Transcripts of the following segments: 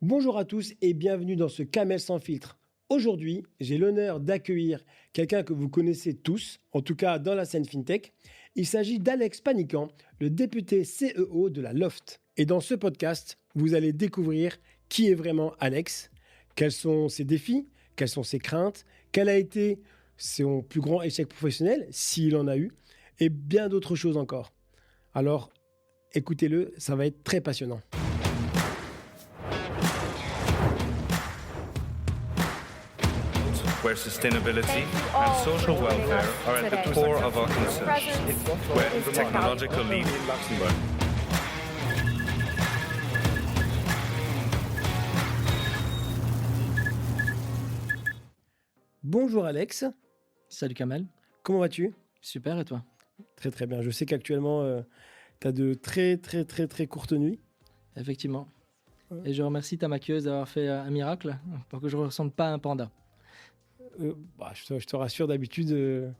Bonjour à tous et bienvenue dans ce Camel sans filtre. Aujourd'hui, j'ai l'honneur d'accueillir quelqu'un que vous connaissez tous, en tout cas dans la scène FinTech. Il s'agit d'Alex Panican, le député CEO de la Loft. Et dans ce podcast, vous allez découvrir qui est vraiment Alex, quels sont ses défis, quelles sont ses craintes, quel a été son plus grand échec professionnel, s'il en a eu, et bien d'autres choses encore. Alors, écoutez-le, ça va être très passionnant. Where sustainability and social welfare are at the core of our concerns, where technological lead Luxembourg. Bonjour Alex, Salut Kamel, comment vas-tu? super et toi? Très très bien. Je sais qu'actuellement, tu as de très courtes nuits. Effectivement. Ouais. Et je remercie ta maquilleuse d'avoir fait un miracle pour que je ne ressemble pas à un panda. Je te rassure, d'habitude,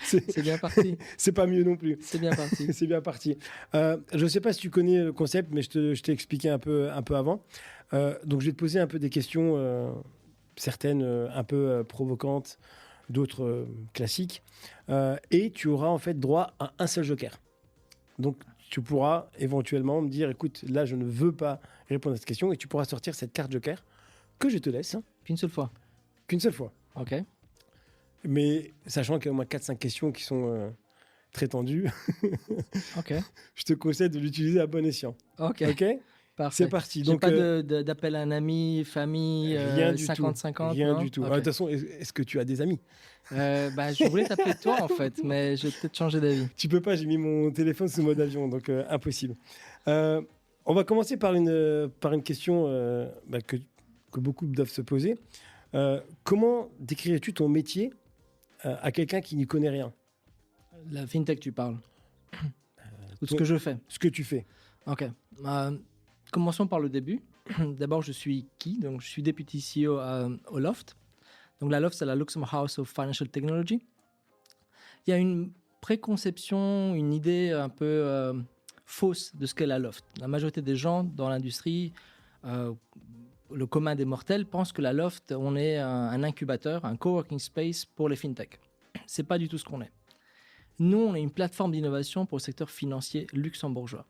C'est bien parti, c'est pas mieux non plus. c'est bien parti. C'est bien parti. Je ne sais pas si tu connais le concept, mais je t'ai expliqué un peu avant. Donc je vais te poser un peu des questions, certaines un peu provocantes, d'autres classiques. Et tu auras en fait droit à un seul joker. Donc tu pourras éventuellement me dire, écoute, là je ne veux pas répondre à cette question, et tu pourras sortir cette carte joker que je te laisse, Qu'une seule fois. qu'une seule fois. Ok, Mais sachant qu'il y a au moins 4-5 questions qui sont très tendues, ok, je te conseille de l'utiliser à bon escient. ok, Ok? parfait. C'est parti. J'ai Donc, pas d'appel à un ami, famille, rien du tout. 50-50, Rien non du tout. Ok. De toute façon, est-ce que tu as des amis? Je voulais t'appeler toi en fait, mais je vais peut-être changer d'avis. Tu peux pas, j'ai mis mon téléphone sous mode avion, donc impossible. On va commencer par une question que beaucoup doivent se poser. Comment décrirais-tu ton métier à quelqu'un qui n'y connaît rien? La fintech tu parles. Ou ce que je fais. Ce que tu fais. Ok. Commençons par le début. D'abord, je suis qui? Donc, je suis député CEO au Loft. Donc, la Loft, c'est la Luxembourg House of Financial Technology. Il y a une préconception, une idée un peu fausse de ce qu'est la Loft. La majorité des gens dans l'industrie, le commun des mortels, pensent que la Loft, on est un incubateur, un coworking space pour les fintech. C'est pas du tout ce qu'on est. Nous, on est une plateforme d'innovation pour le secteur financier luxembourgeois.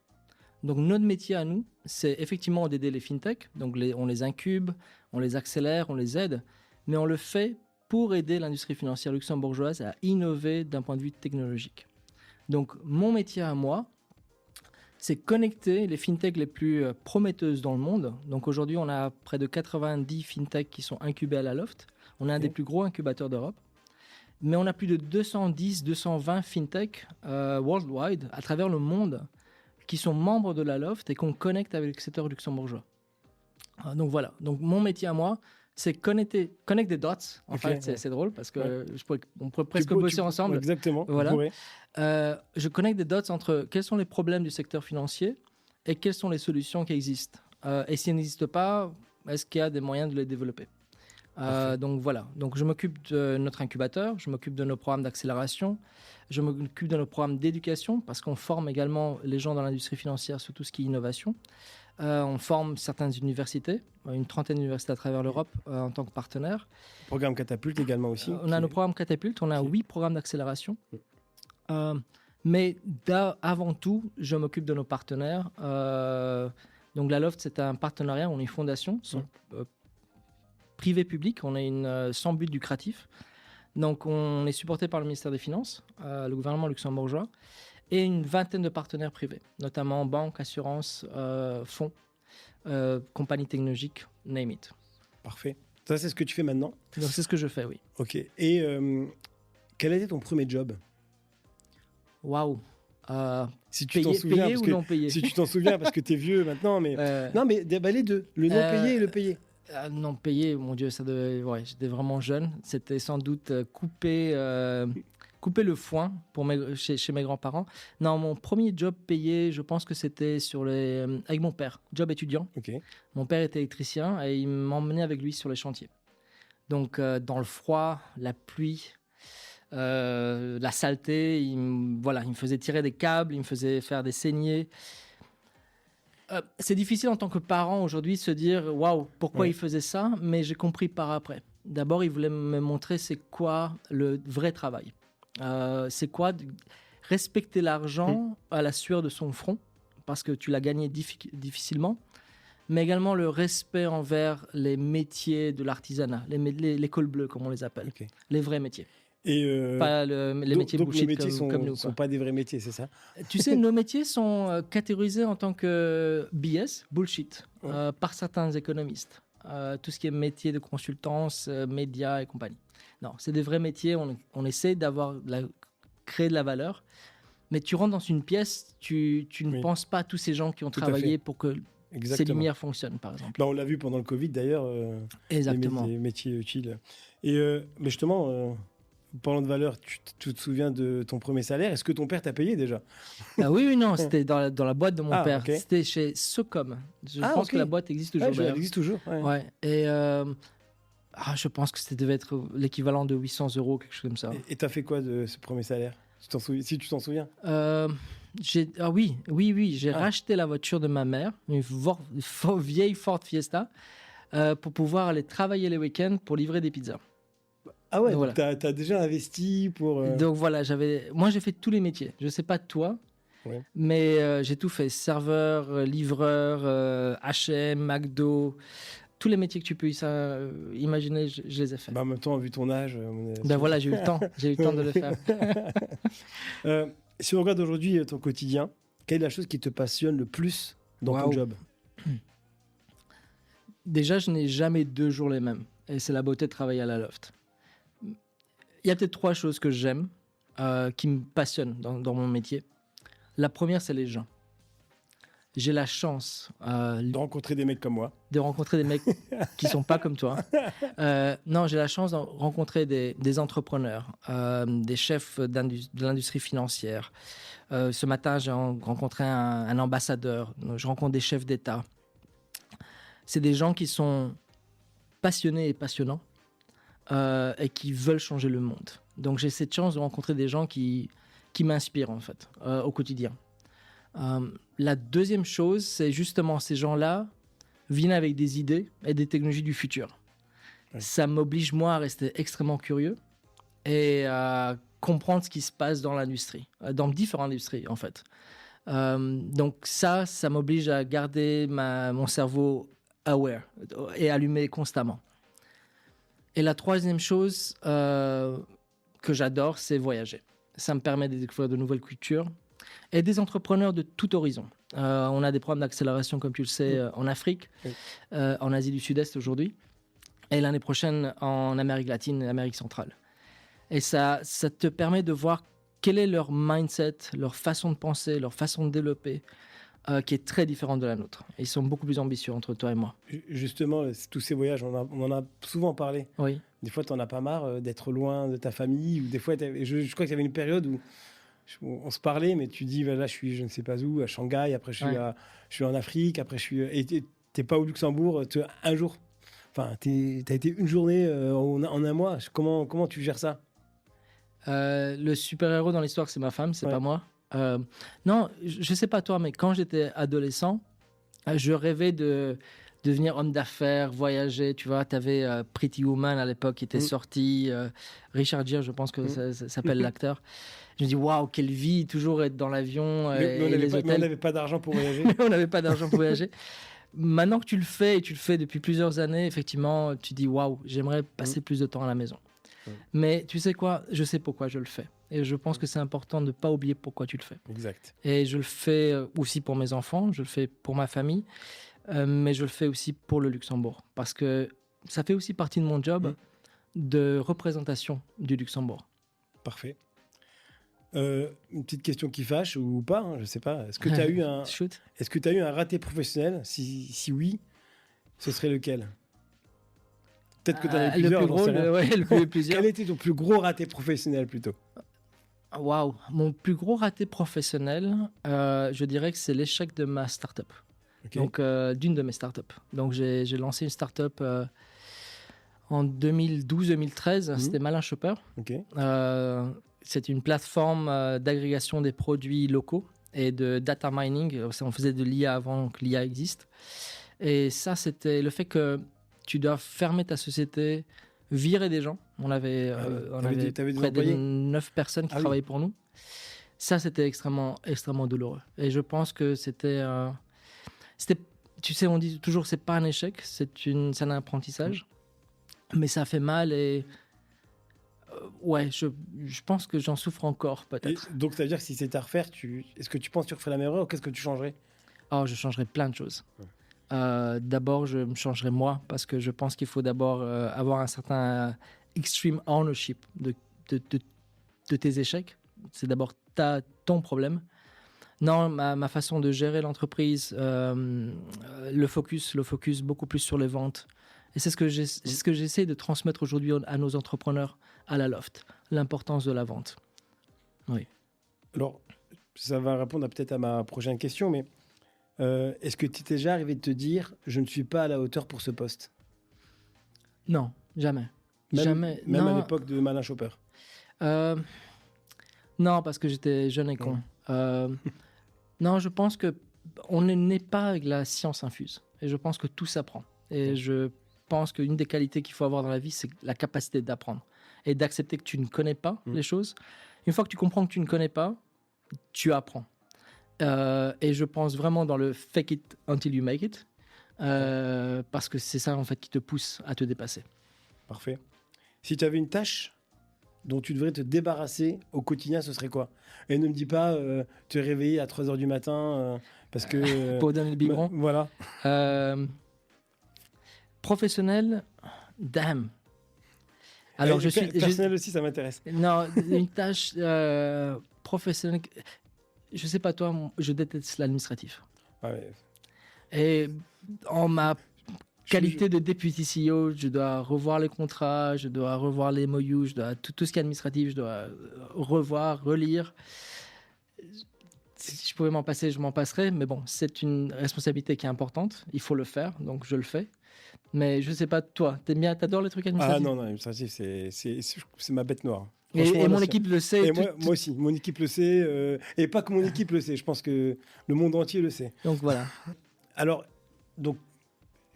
Donc notre métier à nous, c'est effectivement d'aider les fintech. Donc on les incube, on les accélère, on les aide, mais on le fait pour aider l'industrie financière luxembourgeoise à innover d'un point de vue technologique. Donc mon métier à moi, c'est connecter les fintech les plus prometteuses dans le monde. Donc aujourd'hui, on a près de 90 fintech qui sont incubés à la Loft. On est un des plus gros incubateurs d'Europe. Mais on a plus de 210-220 fintech worldwide, à travers le monde, qui sont membres de la Loft et qu'on connecte avec le secteur luxembourgeois. Donc voilà, donc mon métier à moi, c'est connect des dots. En fait, c'est drôle parce que on pourrait presque bosser ensemble. Exactement. Voilà. Je connecte des dots entre quels sont les problèmes du secteur financier et quelles sont les solutions qui existent. Et s'ils n'existent pas, est-ce qu'il y a des moyens de les développer? Donc voilà, donc je m'occupe de notre incubateur, je m'occupe de nos programmes d'accélération, je m'occupe de nos programmes d'éducation parce qu'on forme également les gens dans l'industrie financière sur tout ce qui est innovation. On forme certaines universités, une trentaine d'universités à travers l'Europe en tant que partenaire. Programme Catapulte également aussi. On a nos programmes Catapulte, on a 8 programmes d'accélération. Mais avant tout, je m'occupe de nos partenaires. Donc la Loft, c'est un partenariat, on est une fondation. Privé-public, on est sans but lucratif. Donc, on est supporté par le ministère des Finances, le gouvernement luxembourgeois, et une vingtaine de partenaires privés, notamment banques, assurances, fonds, compagnies technologiques, name it. Parfait. Ça, c'est ce que tu fais maintenant? Donc, c'est ce que je fais, oui. Ok. Et quel a été ton premier job? Waouh. Si tu t'en souviens, payé ou non payé? Si tu t'en souviens, parce que tu es vieux maintenant, mais... Non, mais les deux, le non payé et le payé. Non payé, mon Dieu, j'étais vraiment jeune. C'était sans doute couper le foin chez mes grands-parents. Non, mon premier job payé, je pense que c'était avec mon père, job étudiant. Okay. Mon père était électricien et il m'emmenait avec lui sur les chantiers. Donc, dans le froid, la pluie, la saleté, il me faisait tirer des câbles, il me faisait faire des saignées. C'est difficile en tant que parent aujourd'hui de se dire waouh, pourquoi il faisait ça, mais j'ai compris par après. D'abord, il voulait me montrer c'est quoi le vrai travail. C'est quoi respecter l'argent à la sueur de son front, parce que tu l'as gagné difficilement, mais également le respect envers les métiers de l'artisanat, les cols bleus, comme on les appelle, les vrais métiers. Et pas les métiers bullshit les métiers comme nous. Ne sont pas des vrais métiers, c'est ça? Tu sais, nos métiers sont catégorisés en tant que BS, bullshit, par certains économistes. Tout ce qui est métier de consultance, médias et compagnie. Non, c'est des vrais métiers. On essaie créer de la valeur. Mais tu rentres dans une pièce, tu ne penses pas à tous ces gens qui ont travaillé pour que ces lumières fonctionnent, par exemple. Bah, on l'a vu pendant le Covid, d'ailleurs. Exactement. Les métiers utiles. Et mais justement, parlant de valeur, tu te souviens de ton premier salaire? Est-ce que ton père t'a payé déjà? Oui, non, c'était dans la boîte de mon père. Okay. C'était chez Socom. Je pense que la boîte existe toujours. Elle existe toujours. Ouais. Et je pense que ça devait être l'équivalent de 800 €, quelque chose comme ça. Et t'as fait quoi de ce premier salaire? Si tu t'en souviens? Oui. J'ai racheté la voiture de ma mère, une vieille Ford Fiesta, pour pouvoir aller travailler les week-ends pour livrer des pizzas. Ah ouais, donc voilà. T'as déjà investi pour... Donc voilà, moi j'ai fait tous les métiers. Je sais pas toi, mais j'ai tout fait. Serveur, livreur, H&M, McDo, tous les métiers que tu peux imaginer, je les ai faits. Bah en même temps, vu ton âge... voilà, j'ai eu le temps. J'ai eu le temps de le faire. Si on regarde aujourd'hui ton quotidien, quelle est la chose qui te passionne le plus dans ton job? Déjà, je n'ai jamais 2 jours les mêmes. Et c'est la beauté de travailler à la Loft. Il y a peut-être 3 choses que j'aime, qui me passionnent dans mon métier. La première, c'est les gens. J'ai la chance... de rencontrer des mecs comme moi. De rencontrer des mecs qui ne sont pas comme toi. Non, j'ai la chance de rencontrer des entrepreneurs, des chefs de l'industrie financière. Ce matin, j'ai rencontré un ambassadeur. Je rencontre des chefs d'État. C'est des gens qui sont passionnés et passionnants. Et qui veulent changer le monde. Donc j'ai cette chance de rencontrer des gens qui m'inspirent en fait au quotidien. La deuxième chose, c'est justement ces gens-là viennent avec des idées et des technologies du futur. Ça m'oblige moi à rester extrêmement curieux et à comprendre ce qui se passe dans l'industrie, dans différentes industries en fait. Donc ça m'oblige à garder mon cerveau aware et allumé constamment. Et la troisième chose que j'adore, c'est voyager. Ça me permet de découvrir de nouvelles cultures et des entrepreneurs de tout horizon. On a des programmes d'accélération, comme tu le sais, en Afrique, en Asie du Sud-Est aujourd'hui, et l'année prochaine en Amérique latine et Amérique centrale. Et ça te permet de voir quel est leur mindset, leur façon de penser, leur façon de développer, qui est très différente de la nôtre. Ils sont beaucoup plus ambitieux entre toi et moi. Justement, tous ces voyages, on en a souvent parlé. Oui. Des fois, tu n'en as pas marre d'être loin de ta famille. Ou des fois, je crois qu'il y avait une période où on se parlait, mais tu dis, là, je suis je ne sais pas où, à Shanghai, après je suis en Afrique, après je suis... Et tu n'es pas au Luxembourg un jour. Enfin, tu as été une journée en un mois. Comment tu gères ça? Le super-héros dans l'histoire, c'est ma femme, c'est pas moi. Non, je sais pas toi, mais quand j'étais adolescent, je rêvais de devenir homme d'affaires, voyager. Tu vois, tu avais Pretty Woman à l'époque qui était sorti. Richard Gere, je pense que ça s'appelle l'acteur. Je me dis, waouh, quelle vie, toujours être dans l'avion. Mais on n'avait pas d'argent pour voyager. On n'avait pas d'argent pour voyager. Maintenant que tu le fais, et tu le fais depuis plusieurs années, effectivement, tu dis, waouh, j'aimerais passer plus de temps à la maison. Mais tu sais quoi, je sais pourquoi je le fais. Et je pense que c'est important de ne pas oublier pourquoi tu le fais. Exact. Et je le fais aussi pour mes enfants, je le fais pour ma famille, mais je le fais aussi pour le Luxembourg. Parce que ça fait aussi partie de mon job de représentation du Luxembourg. Parfait. Une petite question qui fâche ou pas, je ne sais pas. Est-ce que tu as eu un raté professionnel? Si oui, ce serait lequel? Peut-être que tu en as plusieurs. Le plus gros, plusieurs. Quel était ton plus gros raté professionnel plutôt? Waouh, mon plus gros raté professionnel, je dirais que c'est l'échec de ma start-up. Donc, d'une de mes start-up. Donc, j'ai lancé une start-up en 2012-2013. C'était Malin Shopper. C'est une plateforme d'agrégation des produits locaux et de data mining. On faisait de l'IA avant que l'IA existe. Et ça, c'était le fait que tu dois fermer ta société, virer des gens. On avait, t'avais des près de employés 9 personnes qui travaillaient pour nous. Ça, c'était extrêmement, extrêmement douloureux. Et je pense que c'était... tu sais, on dit toujours, c'est pas un échec, c'est un apprentissage. Mais ça fait mal et... ouais, je pense que j'en souffre encore, peut-être. Donc, ça veut dire que si c'était à refaire, est-ce que tu penses que tu referais la même erreur ou qu'est-ce que tu changerais? Oh, je changerais plein de choses. D'abord, je me changerais moi, parce que je pense qu'il faut d'abord avoir un certain extreme ownership de tes échecs. C'est d'abord ton problème. Non, ma façon de gérer l'entreprise, le focus beaucoup plus sur les ventes. Et c'est ce que j'essaie de transmettre aujourd'hui à nos entrepreneurs à la Loft, l'importance de la vente. Oui. Alors, ça va répondre peut-être à ma prochaine question, mais est-ce que tu t'es déjà arrivé de te dire « je ne suis pas à la hauteur pour ce poste » Non, jamais. Même Non, à l'époque de Malin Chopper. non, parce que j'étais jeune et con. Non, je pense qu'on n'est pas avec la science infuse. Et je pense que tout s'apprend. Et je pense qu'une des qualités qu'il faut avoir dans la vie, c'est la capacité d'apprendre et d'accepter que tu ne connais pas les choses. Une fois que tu comprends que tu ne connais pas, tu apprends. Et je pense vraiment dans le fake it until you make it, parce que c'est ça en fait qui te pousse à te dépasser. Parfait. Si tu avais une tâche dont tu devrais te débarrasser au quotidien, ce serait quoi? Et ne me dis pas te réveiller à 3h du matin parce que... Pour donner le biberon. Voilà. Professionnel, damn. Alors, personnel aussi, ça m'intéresse. Non, une tâche professionnelle. Je sais pas toi, je déteste l'administratif. Ouais. Et en ma qualité de député CEO, je dois revoir les contrats, je dois revoir les MOU, je dois tout ce qui est administratif, je dois revoir, relire. Si je pouvais m'en passer, je m'en passerais. Mais bon, c'est une responsabilité qui est importante. Il faut le faire, donc je le fais. Mais je sais pas, toi, t'adores les trucs administratifs? Ah non, l'administratif, c'est ma bête noire. Et mon équipe le sait. Et moi aussi, mon équipe le sait. Et pas que mon équipe le sait, je pense que le monde entier le sait. Donc voilà. Alors,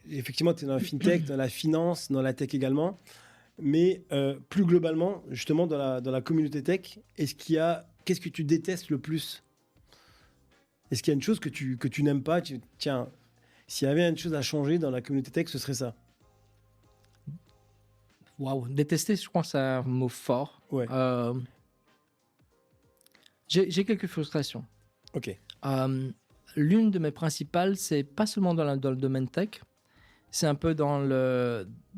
effectivement, tu es dans la fintech, dans la finance, dans la tech également. Mais plus globalement, justement, dans la communauté tech, qu'est-ce que tu détestes le plus? Est-ce qu'il y a une chose que tu n'aimes pas? Tiens, s'il y avait une chose à changer dans la communauté tech, ce serait ça. Waouh, détester, je crois que c'est un mot fort. Ouais. J'ai quelques frustrations. Ok. L'une de mes principales, c'est pas seulement dans le domaine tech, c'est un peu dans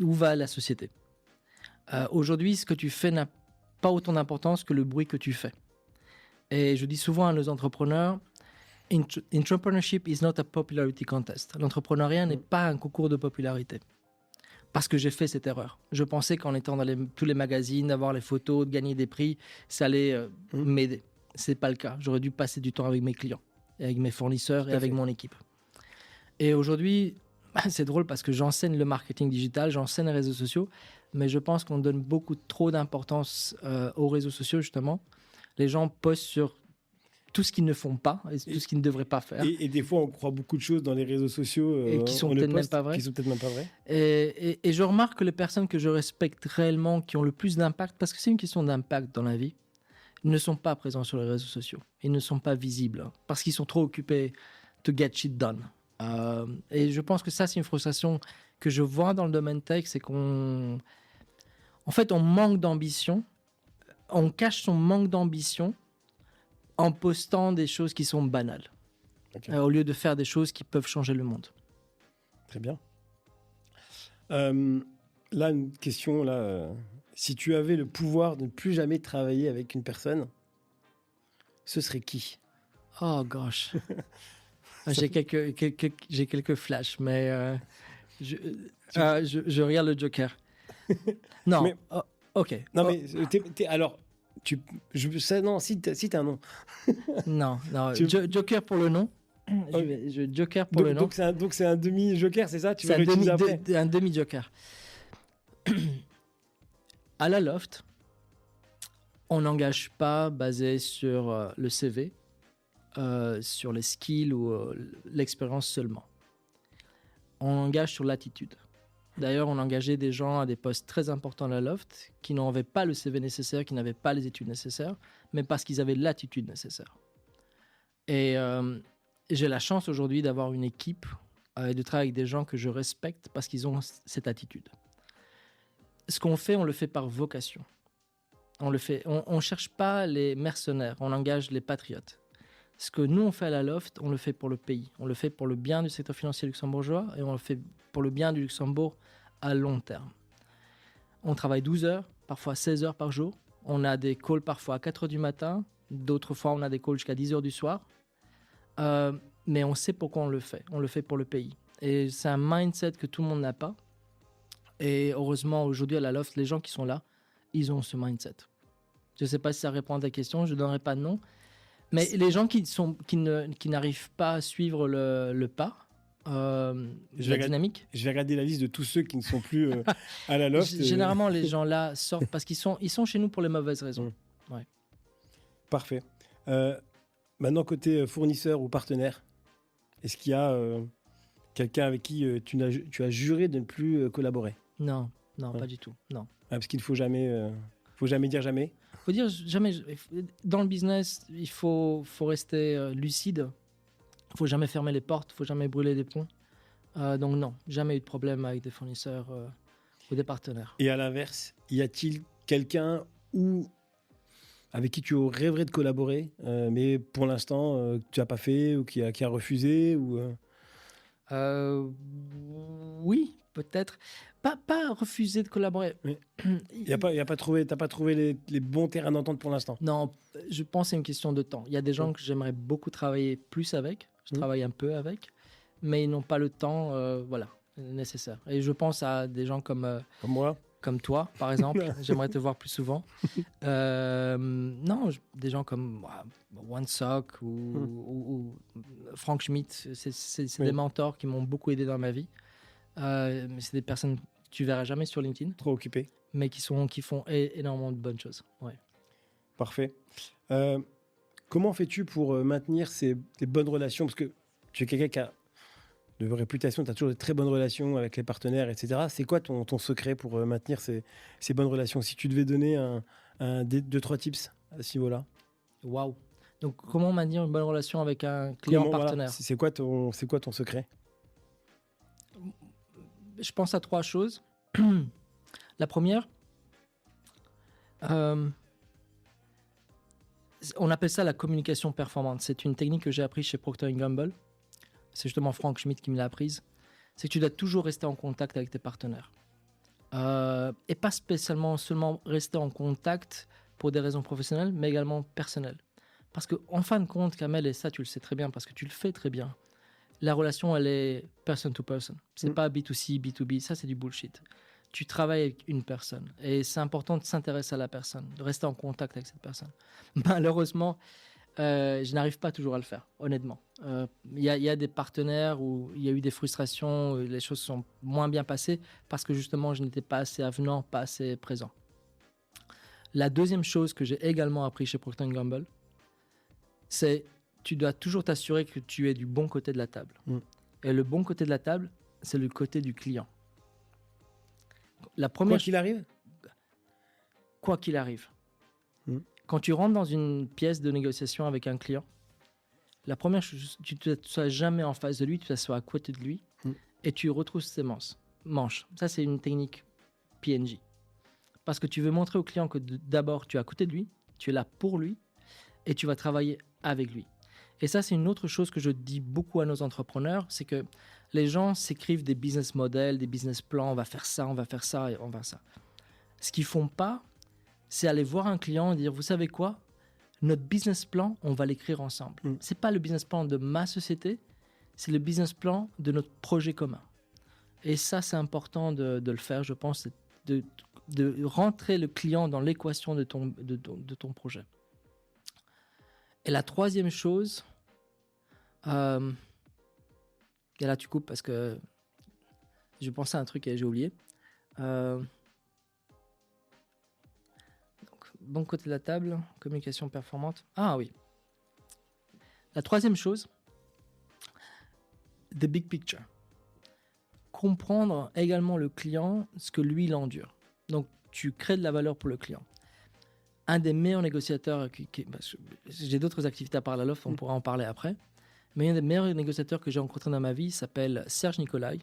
où va la société. Aujourd'hui, ce que tu fais n'a pas autant d'importance que le bruit que tu fais. Et je dis souvent à nos entrepreneurs, entrepreneurship is not a popularity contest. L'entrepreneuriat n'est pas un concours de popularité. Parce que j'ai fait cette erreur. Je pensais qu'en étant dans tous les magazines, d'avoir les photos, de gagner des prix, ça allait m'aider. C'est pas le cas. J'aurais dû passer du temps avec mes clients, avec mes fournisseurs et avec mon équipe. Et aujourd'hui, c'est drôle parce que j'enseigne le marketing digital, j'enseigne les réseaux sociaux, mais je pense qu'on donne beaucoup trop d'importance aux réseaux sociaux, justement. Les gens postent sur tout ce qu'ils ne font pas et tout ce qu'ils ne devraient pas faire. Et des fois, on croit beaucoup de choses dans les réseaux sociaux et qui sont peut-être même pas vraies. Et je remarque que les personnes que je respecte réellement, qui ont le plus d'impact, parce que c'est une question d'impact dans la vie, ne sont pas présents sur les réseaux sociaux. Ils ne sont pas visibles parce qu'ils sont trop occupés to get shit done. Et je pense que ça, c'est une frustration que je vois dans le domaine tech, c'est en fait, on manque d'ambition. On cache son manque d'ambition en postant des choses qui sont banales, au lieu de faire des choses qui peuvent changer le monde. Très bien. Là, une question, si tu avais le pouvoir de ne plus jamais travailler avec une personne, ce serait qui? Oh gosh. J'ai quelques flashs, mais je regarde le Joker. Non, mais, ok. Non, mais alors... si t'as un nom. Non. Joker pour le nom. Joker pour le nom. Donc c'est un demi-joker, c'est ça? C'est un demi-joker. À la Loft, on n'engage pas basé sur le CV. sur les skills ou l'expérience seulement. On engage sur l'attitude. D'ailleurs, on engageait des gens à des postes très importants à la Loft qui n'avaient pas le CV nécessaire, qui n'avaient pas les études nécessaires, mais parce qu'ils avaient l'attitude nécessaire. Et j'ai la chance aujourd'hui d'avoir une équipe et de travailler avec des gens que je respecte parce qu'ils ont cette attitude. Ce qu'on fait, on le fait par vocation. On ne cherche pas les mercenaires, on engage les patriotes. Ce que nous, on fait à la Loft, on le fait pour le pays. On le fait pour le bien du secteur financier luxembourgeois et on le fait pour le bien du Luxembourg à long terme. On travaille 12 heures, parfois 16 heures par jour. On a des calls parfois à 4 heures du matin. D'autres fois, on a des calls jusqu'à 10 heures du soir. Mais on sait pourquoi on le fait. On le fait pour le pays. Et c'est un mindset que tout le monde n'a pas. Et heureusement, aujourd'hui, à la Loft, les gens qui sont là, ils ont ce mindset. Je ne sais pas si ça répond à ta question, je ne donnerai pas de nom. Mais les gens qui n'arrivent pas à suivre le pas, la dynamique. Je vais regarder la liste de tous ceux qui ne sont plus à la Loft. Généralement, les gens là sortent parce qu'ils sont chez nous pour les mauvaises raisons. Ouais. Parfait. Maintenant, côté fournisseur ou partenaire, est-ce qu'il y a quelqu'un avec qui tu as juré de ne plus collaborer? Non, pas du tout. Non. Parce qu'il ne faut jamais dire jamais. Il faut dire jamais. Dans le business, il faut rester lucide. Il ne faut jamais fermer les portes, il ne faut jamais brûler des ponts. Donc non, jamais eu de problème avec des fournisseurs ou des partenaires. Et à l'inverse, y a-t-il quelqu'un avec qui tu rêverais de collaborer, mais pour l'instant, tu n'as pas fait ou qui a refusé Oui, peut-être. Pas refuser de collaborer. Oui. T'as pas trouvé les bons terrains d'entente pour l'instant? Non, je pense que c'est une question de temps. Il y a des gens que j'aimerais beaucoup travailler plus avec. Je travaille un peu avec, mais ils n'ont pas le temps nécessaire. Et je pense à des gens comme moi, comme toi, par exemple. J'aimerais te voir plus souvent. Non, des gens comme OneSock ou Frank Schmidt. C'est des mentors qui m'ont beaucoup aidé dans ma vie. Mais c'est des personnes que tu verras jamais sur LinkedIn. Trop occupées. Mais qui font énormément de bonnes choses. Ouais. Parfait. Comment fais-tu pour maintenir ces bonnes relations? Parce que tu es quelqu'un qui a de réputation, tu as toujours de très bonnes relations avec les partenaires, etc. C'est quoi ton secret pour maintenir ces bonnes relations? Si tu devais donner deux, trois tips à ce niveau-là. Waouh. Donc, comment maintenir une bonne relation avec un client partenaire? C'est quoi ton secret? Je pense à 3 choses. La première, on appelle ça la communication performante. C'est une technique que j'ai apprise chez Procter & Gamble. C'est justement Frank Schmidt qui me l'a apprise. C'est que tu dois toujours rester en contact avec tes partenaires. Et pas spécialement seulement rester en contact pour des raisons professionnelles, mais également personnelles. Parce qu'en fin de compte, Kamel, et ça tu le sais très bien parce que tu le fais très bien, la relation, elle est person to person. C'est pas B2C, B2B, ça c'est du bullshit. Tu travailles avec une personne et c'est important de s'intéresser à la personne, de rester en contact avec cette personne. Malheureusement, je n'arrive pas toujours à le faire, honnêtement. Il y a des partenaires où il y a eu des frustrations, où les choses sont moins bien passées parce que justement, je n'étais pas assez avenant, pas assez présent. La deuxième chose que j'ai également appris chez Procter & Gamble, c'est tu dois toujours t'assurer que tu es du bon côté de la table. Et le bon côté de la table, c'est le côté du client. Quoi qu'il arrive? Quoi qu'il arrive. Quand tu rentres dans une pièce de négociation avec un client, la première chose, tu ne t'assois jamais en face de lui, tu t'assois à côté de lui et tu retrousses ses manches. Ça, c'est une technique PNJ. Parce que tu veux montrer au client que d'abord, tu es à côté de lui, tu es là pour lui et tu vas travailler avec lui. Et ça, c'est une autre chose que je dis beaucoup à nos entrepreneurs, c'est que les gens s'écrivent des business models, des business plans, on va faire ça et on va faire ça. Ce qu'ils font pas, c'est aller voir un client et dire, vous savez quoi, notre business plan, on va l'écrire ensemble. C'est pas le business plan de ma société, c'est le business plan de notre projet commun. Et ça, c'est important de le faire, je pense, de rentrer le client dans l'équation de ton projet. Et la troisième chose, et là tu coupes parce que je pensais à un truc et j'ai oublié. Donc, bon côté de la table, communication performante. Ah oui. La troisième chose, the big picture. Comprendre également le client, ce que lui, il endure. Donc, tu crées de la valeur pour le client. Un des meilleurs négociateurs, j'ai d'autres activités à part la Loft, on pourra en parler après, mais un des meilleurs négociateurs que j'ai rencontré dans ma vie s'appelle Serge Nicolai.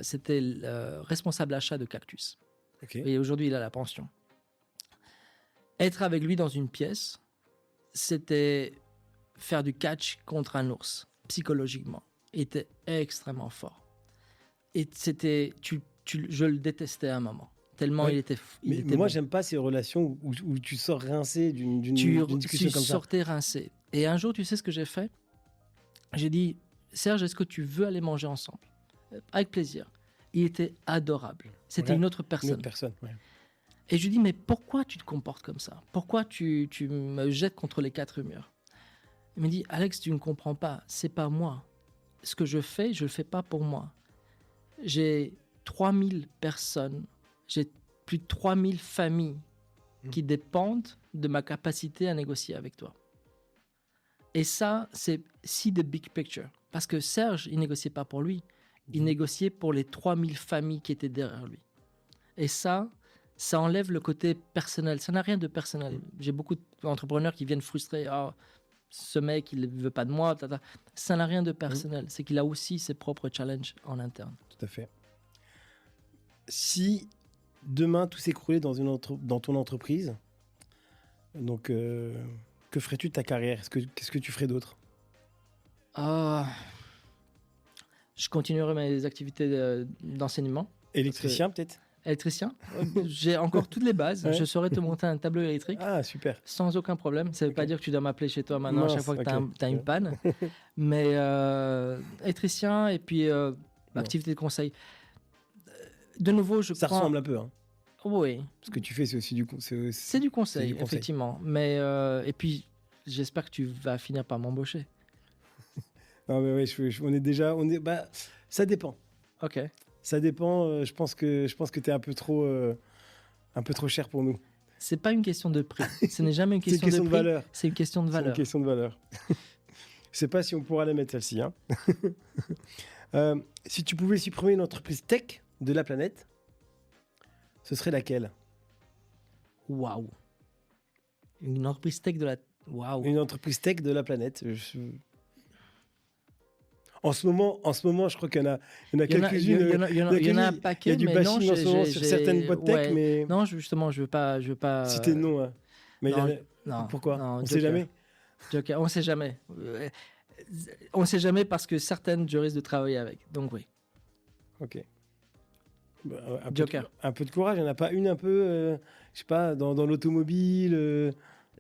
C'était le responsable achat de Cactus. Okay. Et aujourd'hui, il a la pension. Être avec lui dans une pièce, c'était faire du catch contre un ours, psychologiquement. Il était extrêmement fort. Et c'était, je le détestais à un moment. Tellement ouais. il était mais moi, bon. j'aime pas ces relations où tu sors rincé d'une discussion comme ça. Tu sortais rincé. Et un jour, tu sais ce que j'ai fait? J'ai dit, Serge, est-ce que tu veux aller manger ensemble? Avec plaisir. Il était adorable. C'était une autre personne. Une autre personne, ouais. Et je lui dis, mais pourquoi tu te comportes comme ça? Pourquoi tu me jettes contre les quatre murs? Il me dit, Alex, tu ne comprends pas. C'est pas moi. Ce que je le fais pas pour moi. J'ai 3000 personnes, j'ai plus de 3000 familles qui dépendent de ma capacité à négocier avec toi. Et ça, c'est the big picture. Parce que Serge, il négociait pas pour lui. Il négociait pour les 3000 familles qui étaient derrière lui. Et ça enlève le côté personnel. Ça n'a rien de personnel. J'ai beaucoup d'entrepreneurs qui viennent frustrés. Oh, ce mec, il ne veut pas de moi. Tata. Ça n'a rien de personnel. C'est qu'il a aussi ses propres challenges en interne. Tout à fait. Si demain tout s'écroulait dans ton entreprise, donc que ferais-tu de ta carrière? Qu'est-ce que tu ferais d'autre? Je continuerai mes activités d'enseignement. Électricien peut-être? Électricien. J'ai encore toutes les bases. Ouais. Je saurais te monter un tableau électrique. Ah, super. Sans aucun problème. Ça ne veut pas dire que tu dois m'appeler chez toi maintenant à chaque fois que tu as une panne. Mais électricien et puis activité de conseil. De nouveau, ça ressemble un peu. Hein. Oui. Ce que tu fais, c'est aussi du conseil. C'est du conseil, effectivement. Mais, et puis, j'espère que tu vas finir par m'embaucher. Non, mais oui, on est déjà... ça dépend. Ok. Ça dépend. Je pense que tu es un peu trop cher pour nous. C'est pas une question de prix. Ce n'est jamais une question, de valeur. C'est une question de valeur. C'est une question de valeur. Je sais pas si on pourra la mettre celle-ci. Hein. Si tu pouvais supprimer une entreprise tech de la planète, ce serait laquelle? Waouh. Une entreprise tech de la... Waouh. Une entreprise tech de la planète. En ce moment, je crois qu'il y en a quelques-unes. Il y en a un paquet, il y a du bashing en ce moment sur certaines boîtes tech, mais... Non, justement, je veux pas... Citer le nom, hein. Mais non, pourquoi? Non, on ne sait jamais. Joker, on ne sait jamais. On ne sait jamais parce que certaines, je risque de travailler avec. Donc oui. Ok. Joker. Un peu de courage, il n'y en a pas une un peu, je sais pas, dans l'automobile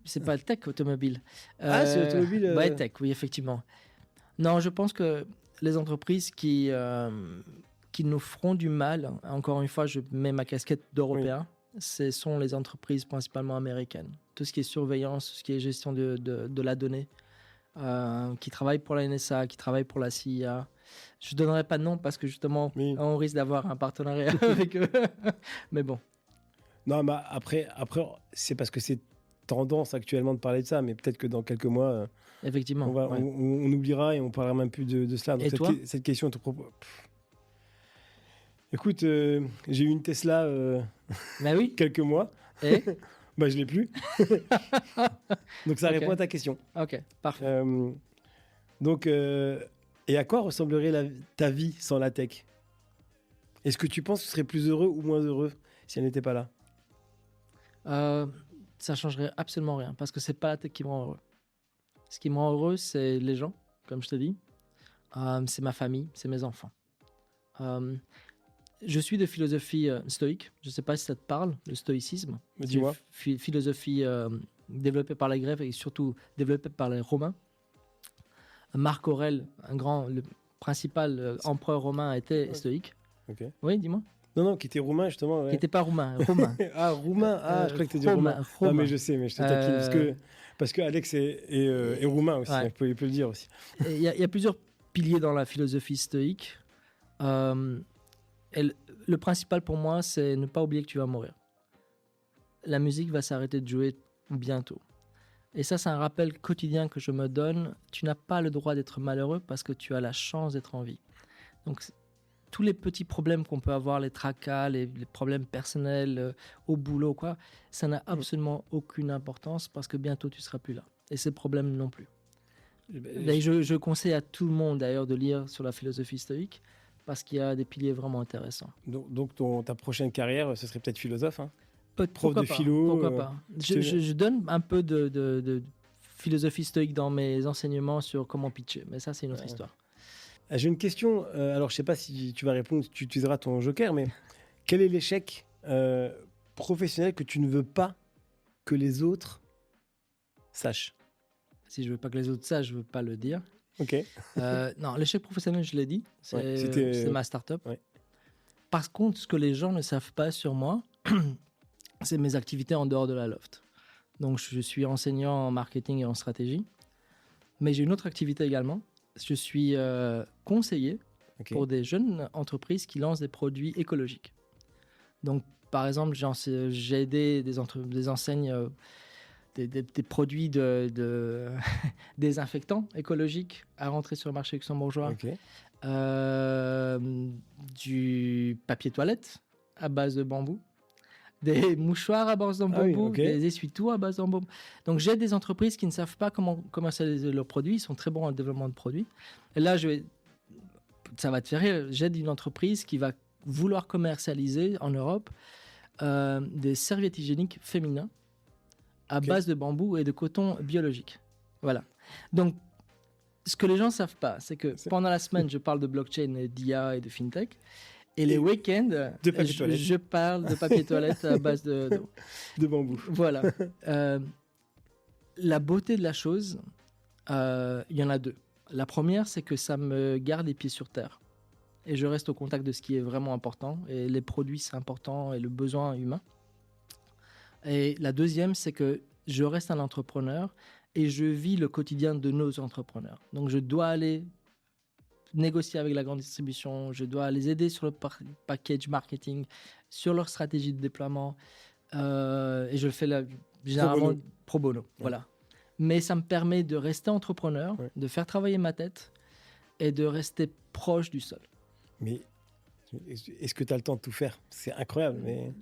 C'est pas le tech automobile. C'est l'automobile. Ouais, tech, oui, effectivement. Non, je pense que les entreprises qui nous feront du mal, encore une fois, je mets ma casquette d'Européen, ce sont les entreprises principalement américaines. Tout ce qui est surveillance, tout ce qui est gestion de la donnée, qui travaillent pour la NSA, qui travaillent pour la CIA. Je ne donnerai pas de nom parce que justement, on risque d'avoir un partenariat avec eux. Mais bon. Non, mais après, c'est parce que c'est tendance actuellement de parler de ça, mais peut-être que dans quelques mois, effectivement, on oubliera et on parlera même plus de cela. Donc et toi cette question te propose. Écoute, j'ai eu une Tesla oui. quelques mois. Et je l'ai plus. Donc ça répond à ta question. Ok, parfait. Donc, et à quoi ressemblerait ta vie sans la tech? Est-ce que tu penses que tu serais plus heureux ou moins heureux si elle n'était pas là? Ça changerait absolument rien parce que c'est pas la tech qui me rend heureux. Ce qui me rend heureux, c'est les gens, comme je te dis. C'est ma famille, c'est mes enfants. Je suis de philosophie stoïque. Je ne sais pas si ça te parle, le stoïcisme. Dis-moi. Philosophie développée par les Grecs et surtout développée par les Romains. Marc Aurèle, le principal empereur romain, était stoïque. Okay. Oui, dis-moi. Non, qui était roumain, justement. Ouais. Qui n'était pas roumain, romain. Roumain. Je crois que tu dis roumain. Non, mais je sais, mais je te taquine. Parce que Alex est roumain aussi, il peut le dire aussi. Il y a plusieurs piliers dans la philosophie stoïque. Le principal pour moi, c'est ne pas oublier que tu vas mourir. La musique va s'arrêter de jouer bientôt. Et ça, c'est un rappel quotidien que je me donne. Tu n'as pas le droit d'être malheureux parce que tu as la chance d'être en vie. Donc, tous les petits problèmes qu'on peut avoir, les tracas, les problèmes personnels au boulot, quoi, ça n'a absolument aucune importance parce que bientôt, tu ne seras plus là. Et ces problèmes non plus. Et je conseille à tout le monde, d'ailleurs, de lire sur la philosophie stoïque parce qu'il y a des piliers vraiment intéressants. Donc ta prochaine carrière, ce serait peut-être philosophe, hein? Prof Pourquoi de pas, philo. pourquoi pas. Je donne un peu de philosophie stoïque dans mes enseignements sur comment pitcher, mais ça, c'est une autre histoire. J'ai une question, alors je ne sais pas si tu vas répondre, tu utiliseras ton joker, mais quel est l'échec professionnel que tu ne veux pas que les autres sachent? Si je ne veux pas que les autres sachent, je ne veux pas le dire. Ok. Non, l'échec professionnel, je l'ai dit, c'est ma start-up. Ouais. Par contre, ce que les gens ne savent pas sur moi, c'est mes activités en dehors de la Loft. Donc, je suis enseignant en marketing et en stratégie, mais j'ai une autre activité également. Je suis conseiller pour des jeunes entreprises qui lancent des produits écologiques. Donc, par exemple, j'ai aidé des enseignes, des produits de désinfectants écologiques à rentrer sur le marché luxembourgeois. Du papier toilette à base de bambou, des mouchoirs à base de bambou, des essuie-tout à base de bambou. Donc, j'ai des entreprises qui ne savent pas comment commercialiser leurs produits. Ils sont très bons en développement de produits. Et là, ça va te faire rire. J'aide une entreprise qui va vouloir commercialiser en Europe des serviettes hygiéniques féminins à base de bambou et de coton biologique. Voilà. Donc, ce que les gens ne savent pas, c'est que pendant la semaine, je parle de blockchain, d'IA et de fintech. Et les week-ends, je parle de papier toilette à base de bambou. Voilà. La beauté de la chose, il y en a deux. La première, c'est que ça me garde les pieds sur terre. Et je reste au contact de ce qui est vraiment important. Et les produits, c'est important, et le besoin humain. Et la deuxième, c'est que je reste un entrepreneur et je vis le quotidien de nos entrepreneurs. Donc, je dois aller négocier avec la grande distribution, je dois les aider sur le package marketing, sur leur stratégie de déploiement, et je le fais généralement pro bono. Voilà. Mais ça me permet de rester entrepreneur, de faire travailler ma tête et de rester proche du sol. Mais est-ce que tu as le temps de tout faire? C'est incroyable. Mais...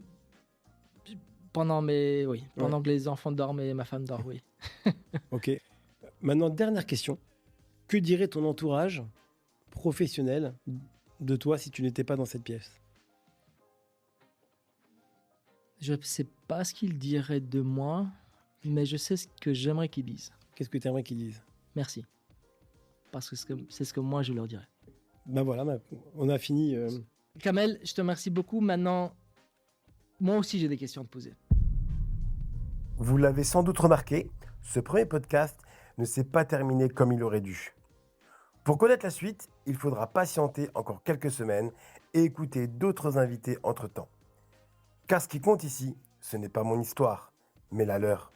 Pendant que les enfants dorment et ma femme dort, oui. Ok. Maintenant, dernière question. Que dirait ton entourage professionnel de toi si tu n'étais pas dans cette pièce? Je ne sais pas ce qu'ils diraient de moi, mais je sais ce que j'aimerais qu'ils disent. Qu'est-ce que tu aimerais qu'ils disent? Merci. Parce que c'est ce que moi, je leur dirais. Ben voilà, on a fini. Kamel, je te remercie beaucoup. Maintenant, moi aussi, j'ai des questions à te poser. Vous l'avez sans doute remarqué, ce premier podcast ne s'est pas terminé comme il aurait dû. Pour connaître la suite, il faudra patienter encore quelques semaines et écouter d'autres invités entre-temps. Car ce qui compte ici, ce n'est pas mon histoire, mais la leur.